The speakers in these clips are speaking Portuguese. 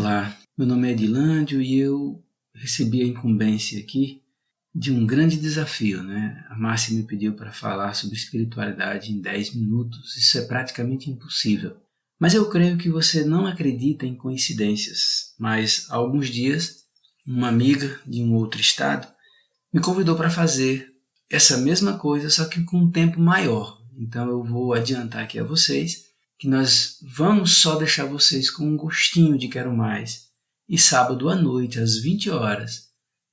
Olá, meu nome é Edilândio e eu recebi a incumbência aqui de um grande desafio, né? A Márcia me pediu para falar sobre espiritualidade em 10 minutos, isso é praticamente impossível. Mas eu creio que você não acredita em coincidências, mas há alguns dias, uma amiga de um outro estado me convidou para fazer essa mesma coisa, só que com um tempo maior. Então eu vou adiantar aqui a vocês que nós vamos só deixar vocês com um gostinho de quero mais. E sábado à noite, às 20 horas,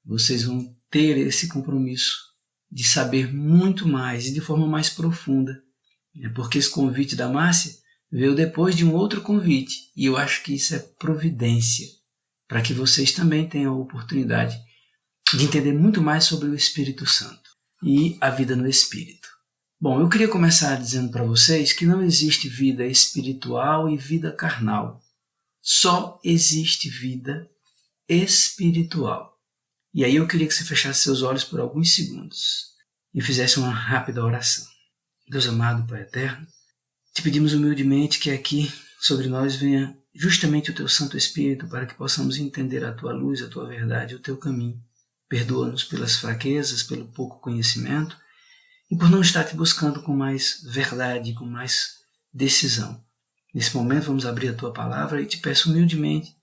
vocês vão ter esse compromisso de saber muito mais e de forma mais profunda. Porque esse convite da Márcia veio depois de um outro convite. E eu acho que isso é providência, para que vocês também tenham a oportunidade de entender muito mais sobre o Espírito Santo e a vida no Espírito. Bom, eu queria começar dizendo para vocês que não existe vida espiritual e vida carnal. Só existe vida espiritual. E aí eu queria que você fechasse seus olhos por alguns segundos e fizesse uma rápida oração. Deus amado, Pai eterno, te pedimos humildemente que aqui sobre nós venha justamente o Teu Santo Espírito para que possamos entender a Tua luz, a Tua verdade, o Teu caminho. Perdoa-nos pelas fraquezas, pelo pouco conhecimento e por não estar te buscando com mais verdade, com mais decisão. Nesse momento vamos abrir a Tua palavra e te peço humildemente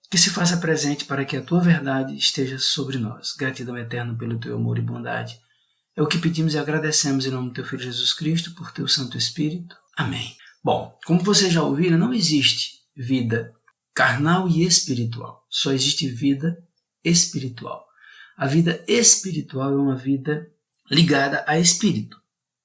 que se faça presente para que a Tua verdade esteja sobre nós. Gratidão eterna pelo Teu amor e bondade. É o que pedimos e agradecemos em nome do Teu Filho Jesus Cristo, por Teu Santo Espírito. Amém. Bom, como vocês já ouviram, não existe vida carnal e espiritual. Só existe vida espiritual. A vida espiritual é uma vida ligada a espírito.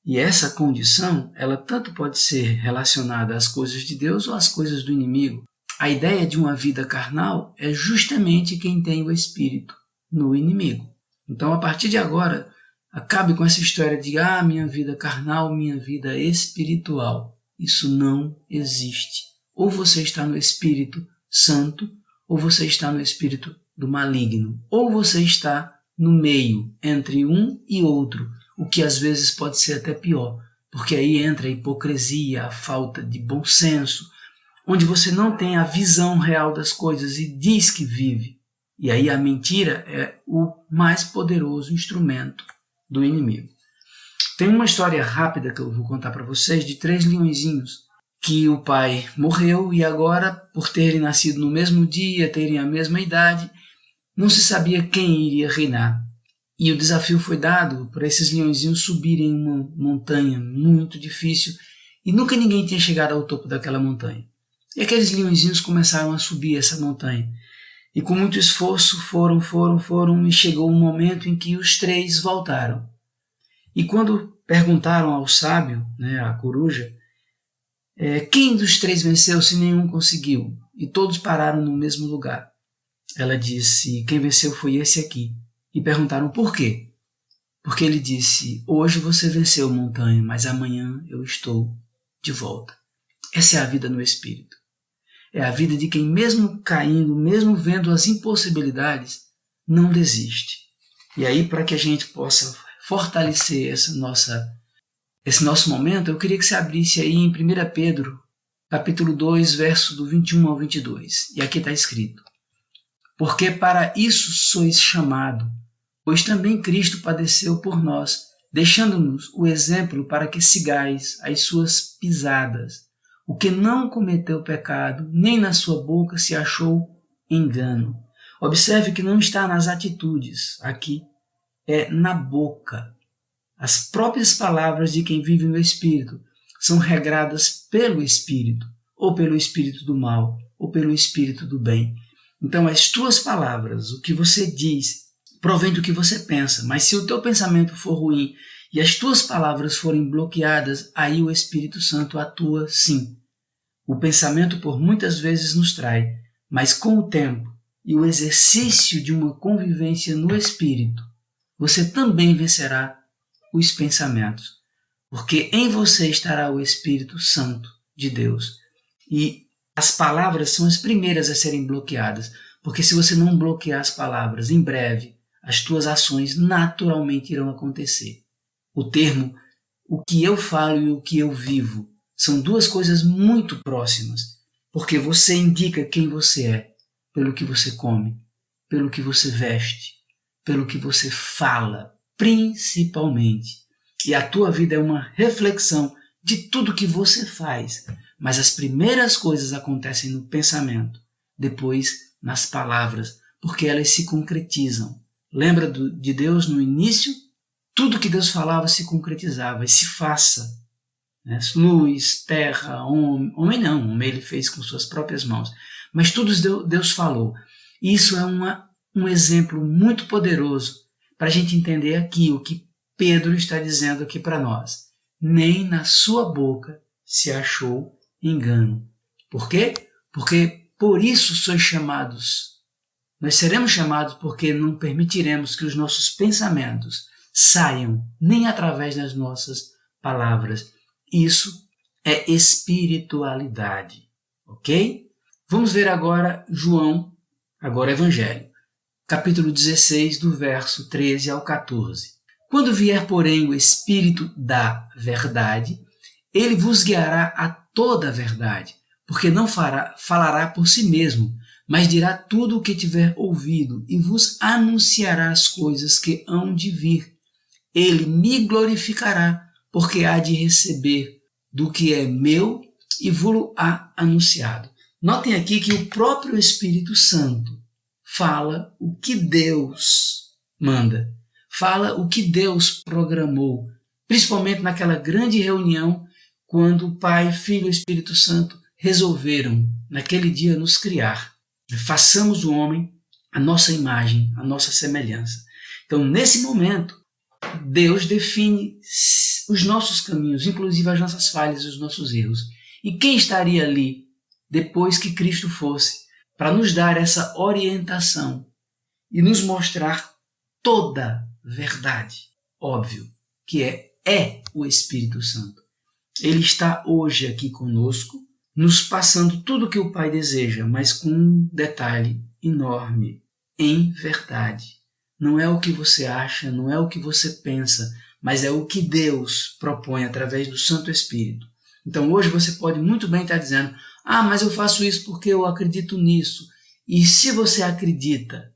E essa condição, ela tanto pode ser relacionada às coisas de Deus ou às coisas do inimigo. A ideia de uma vida carnal é justamente quem tem o espírito no inimigo. Então, a partir de agora, acabe com essa história de minha vida carnal, minha vida espiritual. Isso não existe. Ou você está no Espírito Santo, ou você está no espírito do maligno. Ou você está no meio, entre um e outro, o que às vezes pode ser até pior, porque aí entra a hipocrisia, a falta de bom senso, onde você não tem a visão real das coisas e diz que vive. E aí a mentira é o mais poderoso instrumento do inimigo. Tem uma história rápida que eu vou contar para vocês de 3 leõezinhos, que o pai morreu e agora, por terem nascido no mesmo dia, terem a mesma idade, não se sabia quem iria reinar. E o desafio foi dado para esses leõezinhos subirem uma montanha muito difícil e nunca ninguém tinha chegado ao topo daquela montanha. E aqueles leõezinhos começaram a subir essa montanha. E com muito esforço foram e chegou um momento em que os 3 voltaram. E quando perguntaram ao sábio, a coruja, quem dos 3 venceu se nenhum conseguiu? E todos pararam no mesmo lugar. Ela disse, quem venceu foi esse aqui. E perguntaram por quê? Porque ele disse, hoje você venceu, montanha, mas amanhã eu estou de volta. Essa é a vida no Espírito. É a vida de quem mesmo caindo, mesmo vendo as impossibilidades, não desiste. E aí, para que a gente possa fortalecer esse nosso momento, eu queria que você abrisse aí em 1 Pedro, capítulo 2, verso do 21 ao 22. E aqui está escrito, porque para isso sois chamado, pois também Cristo padeceu por nós, deixando-nos o exemplo para que sigais as suas pisadas, o que não cometeu pecado, nem na sua boca se achou engano. Observe que não está nas atitudes, aqui é na boca. As próprias palavras de quem vive no Espírito são regradas pelo Espírito, ou pelo Espírito do mal, ou pelo Espírito do bem. Então, as tuas palavras, o que você diz, provém do que você pensa. Mas se o teu pensamento for ruim e as tuas palavras forem bloqueadas, aí o Espírito Santo atua sim. O pensamento por muitas vezes nos trai, mas com o tempo e o exercício de uma convivência no Espírito, você também vencerá os pensamentos, porque em você estará o Espírito Santo de Deus. E as palavras são as primeiras a serem bloqueadas, porque se você não bloquear as palavras, em breve, as tuas ações naturalmente irão acontecer. O termo, o que eu falo e o que eu vivo, são duas coisas muito próximas, porque você indica quem você é. pelo que você come, pelo que você veste, pelo que você fala, principalmente. E a tua vida é uma reflexão de tudo que você faz. Mas as primeiras coisas acontecem no pensamento, depois nas palavras, porque elas se concretizam. Lembra de Deus no início? Tudo que Deus falava se concretizava e se faça. Né? Luz, terra, homem não, homem ele fez com suas próprias mãos. Mas tudo Deus falou. E isso é um exemplo muito poderoso para a gente entender aqui o que Pedro está dizendo aqui para nós. Nem na sua boca se achou engano. Por quê? Porque por isso sois chamados. Nós seremos chamados porque não permitiremos que os nossos pensamentos saiam nem através das nossas palavras. Isso é espiritualidade, ok? Vamos ver agora João, agora Evangelho, capítulo 16, do verso 13 ao 14. Quando vier, porém, o Espírito da verdade, ele vos guiará a toda a verdade, porque não falará por si mesmo, mas dirá tudo o que tiver ouvido e vos anunciará as coisas que hão de vir. Ele me glorificará, porque há de receber do que é meu e vos há anunciado. Notem aqui que o próprio Espírito Santo fala o que Deus manda, fala o que Deus programou, principalmente naquela grande reunião quando o Pai, Filho e Espírito Santo resolveram, naquele dia, nos criar. Façamos o homem a nossa imagem, a nossa semelhança. Então, nesse momento, Deus define os nossos caminhos, inclusive as nossas falhas e os nossos erros. E quem estaria ali depois que Cristo fosse para nos dar essa orientação e nos mostrar toda verdade? Óbvio que é o Espírito Santo. Ele está hoje aqui conosco, nos passando tudo o que o Pai deseja, mas com um detalhe enorme: em verdade. Não é o que você acha, não é o que você pensa, mas é o que Deus propõe através do Santo Espírito. Então hoje você pode muito bem estar dizendo: mas eu faço isso porque eu acredito nisso. E se você acredita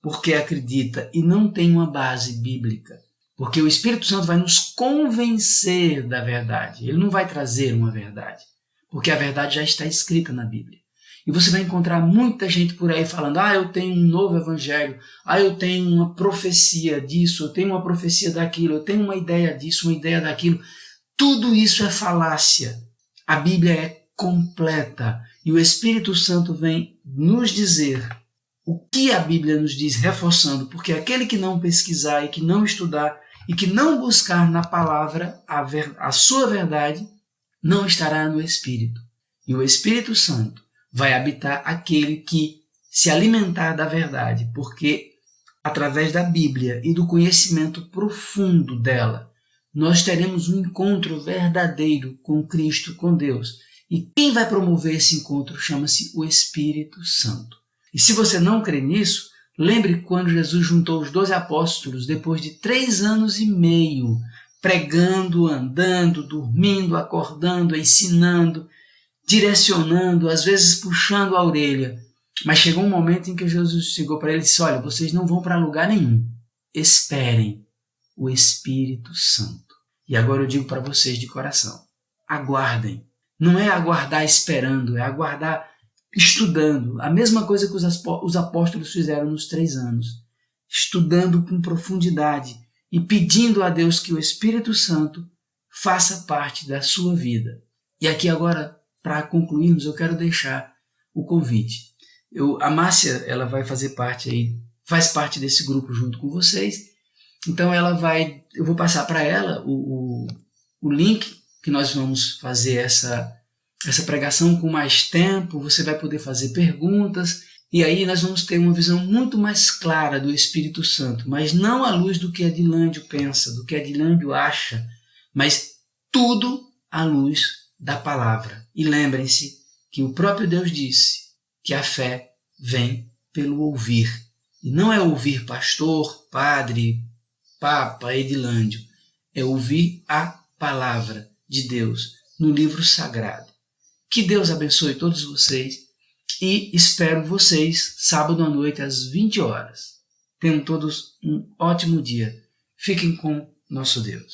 porque acredita e não tem uma base bíblica, porque o Espírito Santo vai nos convencer da verdade, ele não vai trazer uma verdade, porque a verdade já está escrita na Bíblia. E você vai encontrar muita gente por aí falando: eu tenho um novo evangelho, eu tenho uma profecia disso, eu tenho uma profecia daquilo, eu tenho uma ideia disso, uma ideia daquilo. Tudo isso é falácia. A Bíblia é completa e o Espírito Santo vem nos dizer o que a Bíblia nos diz, reforçando, porque aquele que não pesquisar e que não estudar e que não buscar na palavra a sua verdade, não estará no Espírito. E o Espírito Santo vai habitar aquele que se alimentar da verdade, porque através da Bíblia e do conhecimento profundo dela, nós teremos um encontro verdadeiro com Cristo, com Deus. E quem vai promover esse encontro chama-se o Espírito Santo. E se você não crê nisso, lembre quando Jesus juntou os 12 apóstolos depois de 3 anos e meio, pregando, andando, dormindo, acordando, ensinando, direcionando, às vezes puxando a orelha. Mas chegou um momento em que Jesus chegou para ele e disse: olha, vocês não vão para lugar nenhum. Esperem o Espírito Santo. E agora eu digo para vocês de coração: aguardem. Não é aguardar esperando, é aguardar estudando. A mesma coisa que os apóstolos fizeram nos 3 anos. Estudando com profundidade e pedindo a Deus que o Espírito Santo faça parte da sua vida. E aqui agora, para concluirmos, eu quero deixar o convite. A Márcia, ela vai faz parte desse grupo junto com vocês. Então eu vou passar para ela o link que nós vamos fazer essa pregação com mais tempo. Você vai poder fazer perguntas e aí nós vamos ter uma visão muito mais clara do Espírito Santo, mas não à luz do que Adilândio pensa, do que Adilândio acha, mas tudo à luz da palavra. E lembrem-se que o próprio Deus disse que a fé vem pelo ouvir. E não é ouvir pastor, padre, papa, Edilândio. É ouvir a palavra de Deus no livro sagrado. Que Deus abençoe todos vocês e espero vocês sábado à noite às 20 horas. Tenham todos um ótimo dia. Fiquem com nosso Deus.